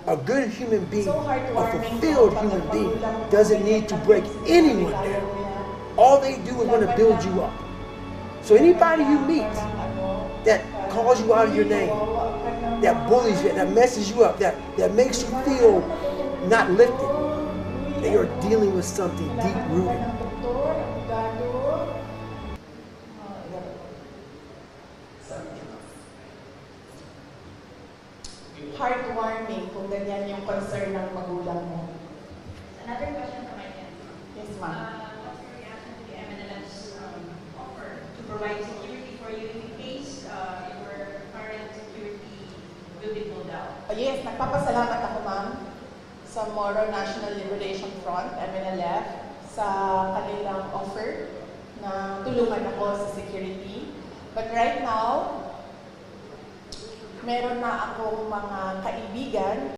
A good human being, a fulfilled human being, doesn't need to break anyone down. All they do is want to build you up. So anybody you meet that calls you out of your name, that bullies you, that messes you up, that makes you feel not lifted, they are dealing with something deep-rooted. Heartwarming kung ganyan yung concern ng magulang mo. Another question from my end. Yes, ma'am. What's your reaction to the MNLF's offer to provide security for you in case your current security will be pulled out? Yes, nagpapasalamat ako, ma'am, sa Moro National Liberation Front, MNLF, sa kanilang offer na tulungan ako sa security. But right now, meron na akong mga kaibigan